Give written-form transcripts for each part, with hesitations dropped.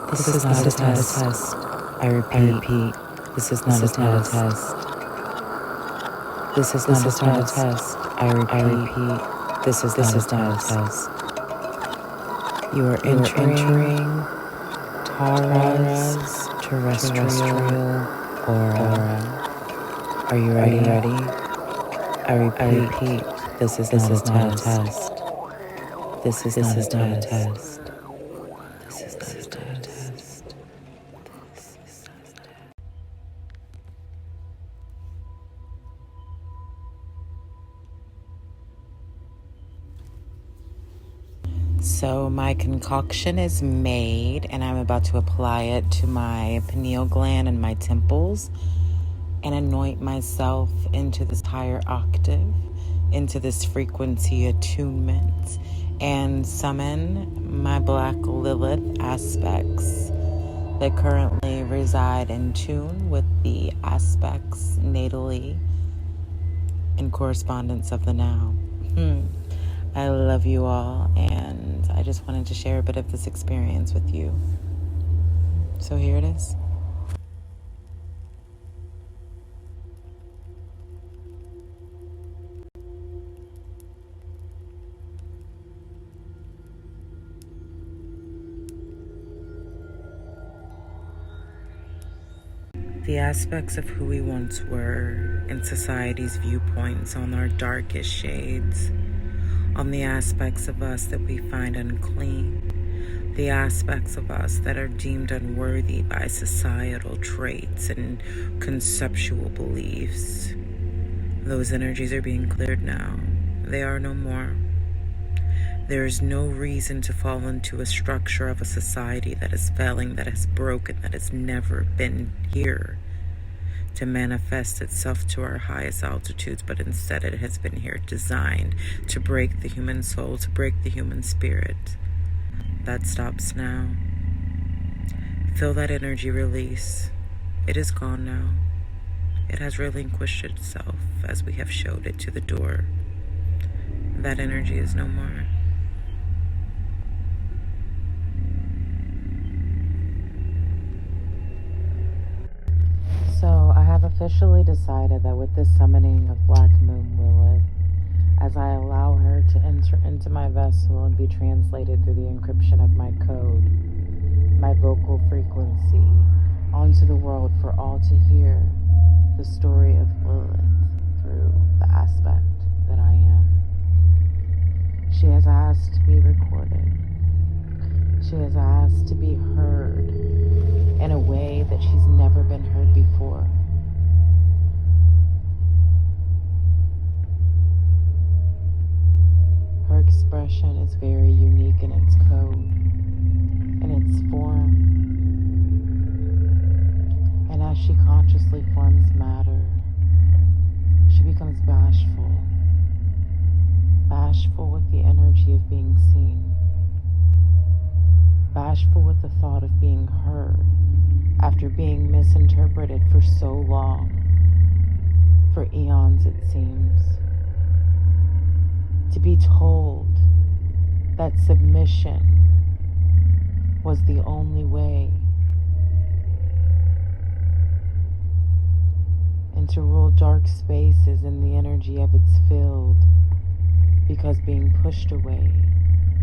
This is not a test. I repeat, this is not a test. This is not a test. I repeat, this is not a test. You are entering Tara's terrestrial aura. Are you ready? I repeat, this is not a test. This is not a test. This is not a test. So my concoction is made and I'm about to apply it to my pineal gland and my temples and anoint myself into this higher octave, into this frequency attunement, and summon my black Lilith aspects that currently reside in tune with the aspects natally in correspondence of the now. I love you all, and I just wanted to share a bit of this experience with you. So here it is. The aspects of who we once were in society's viewpoints, on our darkest shades, on the aspects of us that we find unclean, the aspects of us that are deemed unworthy by societal traits and conceptual beliefs. Those energies are being cleared now. They are no more. There is no reason to fall into a structure of a society that is failing, that is broken, that has never been here to manifest itself to our highest altitudes, but instead it has been here designed to break the human soul, to break the human spirit. That stops now. Feel that energy release. It is gone now. It has relinquished itself as we have showed it to the door. That energy is no more. So I have officially decided that with this summoning of Black Moon Lilith, as I allow her to enter into my vessel and be translated through the encryption of my code, my vocal frequency, onto the world for all to hear the story of Lilith through the aspect that I am. She has asked to be recorded. She has asked to be heard in a way that she's never been heard before. Her expression is very unique in its code, in its form. And as she consciously forms matter, she becomes bashful. Bashful with the energy of being seen. Bashful with the thought of being heard after being misinterpreted for so long, for eons it seems. To be told that submission was the only way, and to rule dark spaces in the energy of its field, because being pushed away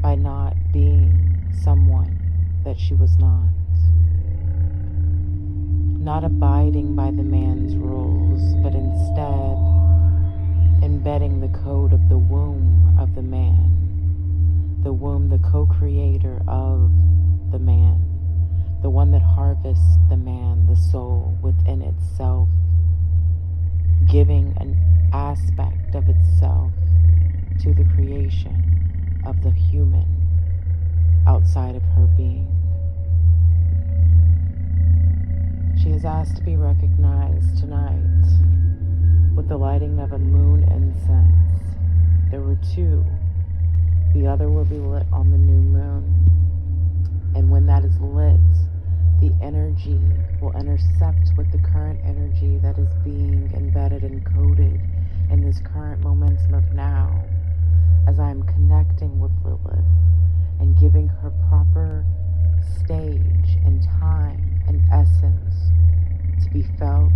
by not being someone that she was not. Not abiding by the man's rules, but instead embedding the code of the womb of the man, the womb, the co-creator of the man, the one that harvests the man, the soul within itself, giving an aspect of itself to the creation of the human outside of her being. She is asked to be recognized tonight with the lighting of a moon incense. There were two. The other will be lit on the new moon. And when that is lit, the energy will intercept with the current energy that is being embedded and coded in this current momentum of now, as I am connecting with Lilith and giving her proper stage and time and essence to be felt,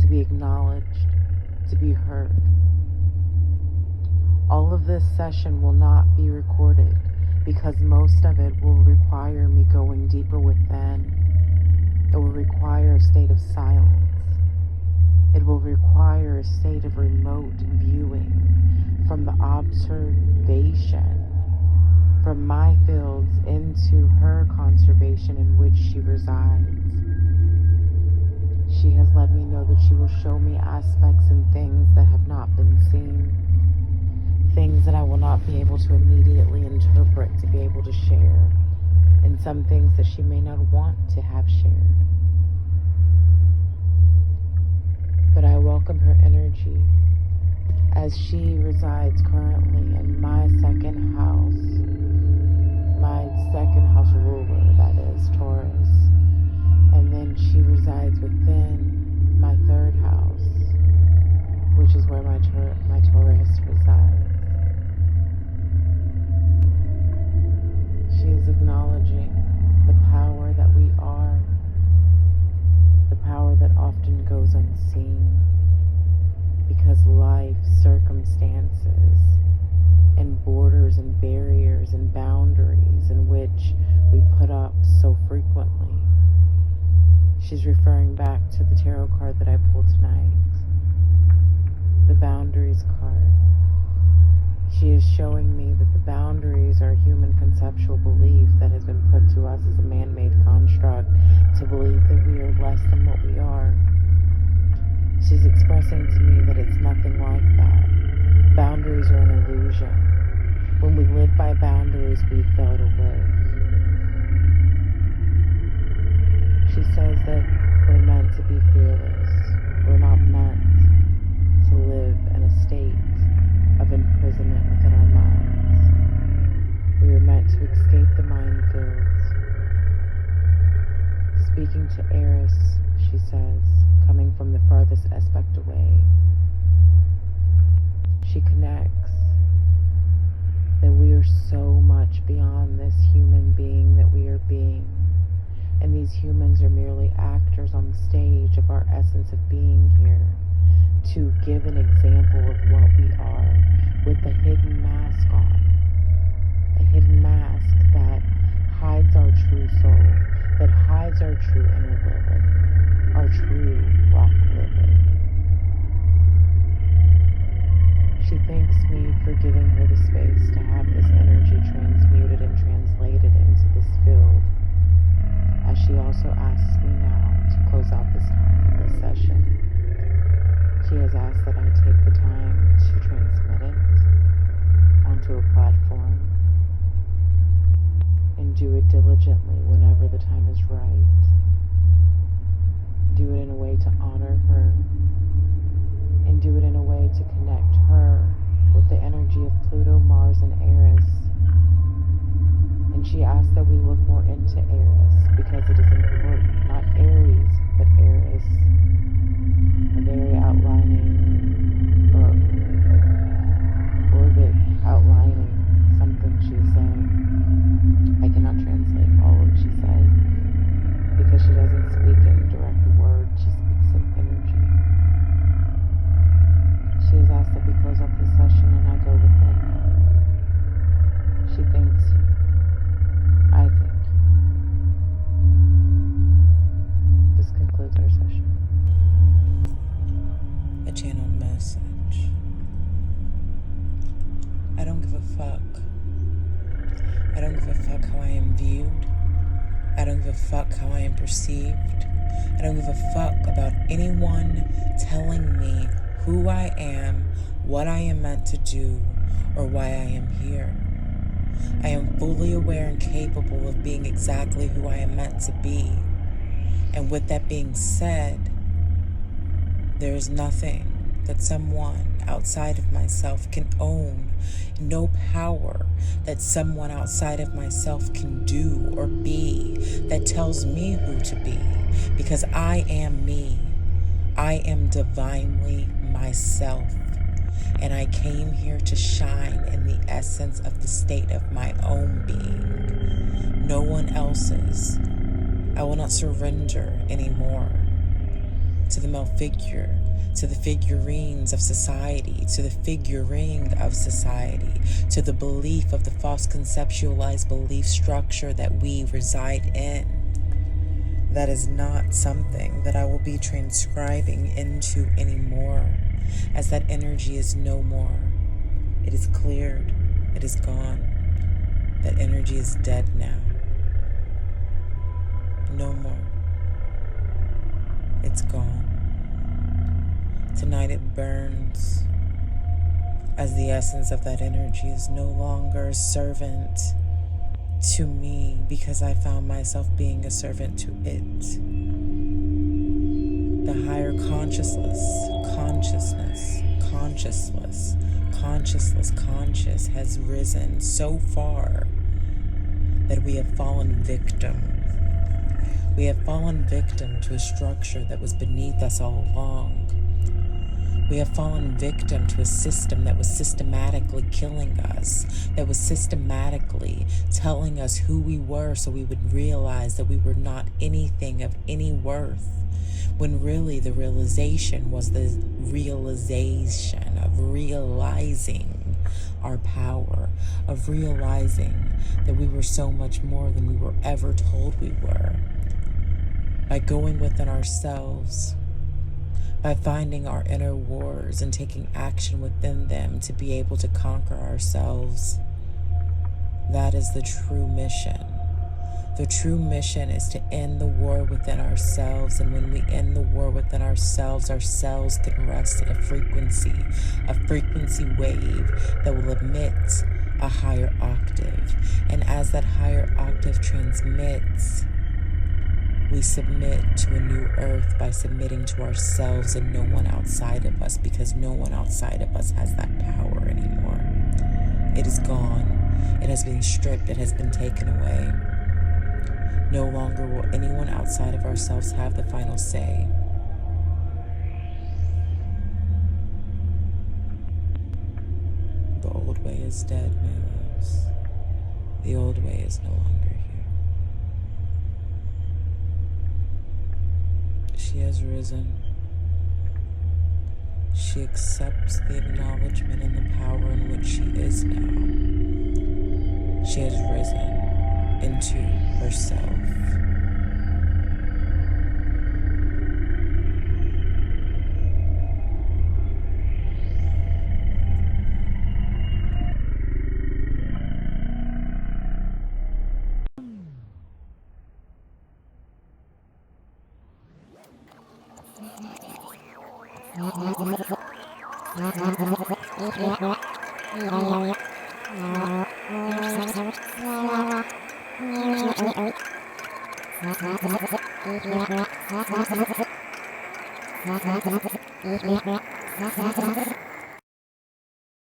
to be acknowledged, to be heard. All of this session will not be recorded because most of it will require me going deeper within. It will require a state of silence. It will require a state of remote viewing from the observation from my fields into her conservation in which she resides. She has let me know that she will show me aspects and things that have not been seen, things that I will not be able to immediately interpret to be able to share, and some things that she may not want to have shared. But I welcome her energy as she resides currently in my second house ruler, that is Taurus. And then she resides within my third house, which is where my Taurus resides. She is acknowledging the power that we are, the power that often goes unseen, because life, circumstances, and borders and barriers and boundaries in which we put up so frequently. She's referring back to the tarot card that I pulled tonight, the boundaries card. She is showing me that the boundaries are a human conceptual belief that has been put to us as a man-made construct to believe that we are less than what we are. She's expressing to me that it's nothing like that. Boundaries are an illusion. When we live by boundaries, we fail to live. She says that we're meant to be fearless. We're not meant to live in a state of imprisonment within our minds. We are meant to escape the minefields. Speaking to Eris, she says, coming from the farthest aspect away, she connects that we are so much beyond this human being that we are being. And these humans are merely actors on the stage of our essence of being here to give an example of what we are with a hidden mask on. A hidden mask that hides our true soul, that hides our true inner Lilith, our true Black Lilith. She thanks me for giving her the space to have this energy transmuted and translated into this field, as she also asks me now to close out this session. She has asked that I take the time to transmit it onto a platform and do it diligently whenever the time is right. Do it in a way to honor her, and do it in a way to connect her with the energy of Pluto, Mars, and Eris. And she asked that we look more into Eris because it is important, not Aries, but Eris. A very outlining orbit outlining something she's saying. I cannot translate all of what she says because she doesn't speak in direct words, she speaks in energy. She has asked that we close up this session and I go within now. She thanks you. I thank you. This concludes our session. A channeled message. I don't give a fuck. I don't give a fuck how I am viewed. I don't give a fuck how I am perceived. I don't give a fuck about anyone telling me who I am, what I am meant to do, or why I am here. I am fully aware and capable of being exactly who I am meant to be. And with that being said, there is nothing that someone outside of myself can own, no power that someone outside of myself can do or be that tells me who to be, because I am me. I am divinely myself, and I came here to shine in the essence of the state of my own being, no one else's. I will not surrender anymore to the male figure, to the figurines of society, to the figuring of society, to the belief of the false conceptualized belief structure that we reside in. That is not something that I will be transcribing into anymore, as that energy is no more. It is cleared. It is gone. That energy is dead now. No more. It's gone. Tonight it burns, as the essence of that energy is no longer a servant to me, because I found myself being a servant to it. The higher consciousness has risen so far that we have fallen victim. We have fallen victim to a structure that was beneath us all along. We have fallen victim to a system that was systematically killing us, that was systematically telling us who we were so we would realize that we were not anything of any worth, when really the realization was the realization of realizing our power, of realizing that we were so much more than we were ever told we were. By going within ourselves, by finding our inner wars and taking action within them to be able to conquer ourselves. That is the true mission. The true mission is to end the war within ourselves, and when we end the war within ourselves can rest at a frequency wave that will emit a higher octave. And as that higher octave transmits, we submit to a new earth by submitting to ourselves and no one outside of us, because no one outside of us has that power anymore. It is gone. It has been stripped. It has been taken away. No longer will anyone outside of ourselves have the final say. The old way is dead, my loves. The old way is no longer here. She has risen. She accepts the acknowledgement and the power in which she is now. She has risen into herself.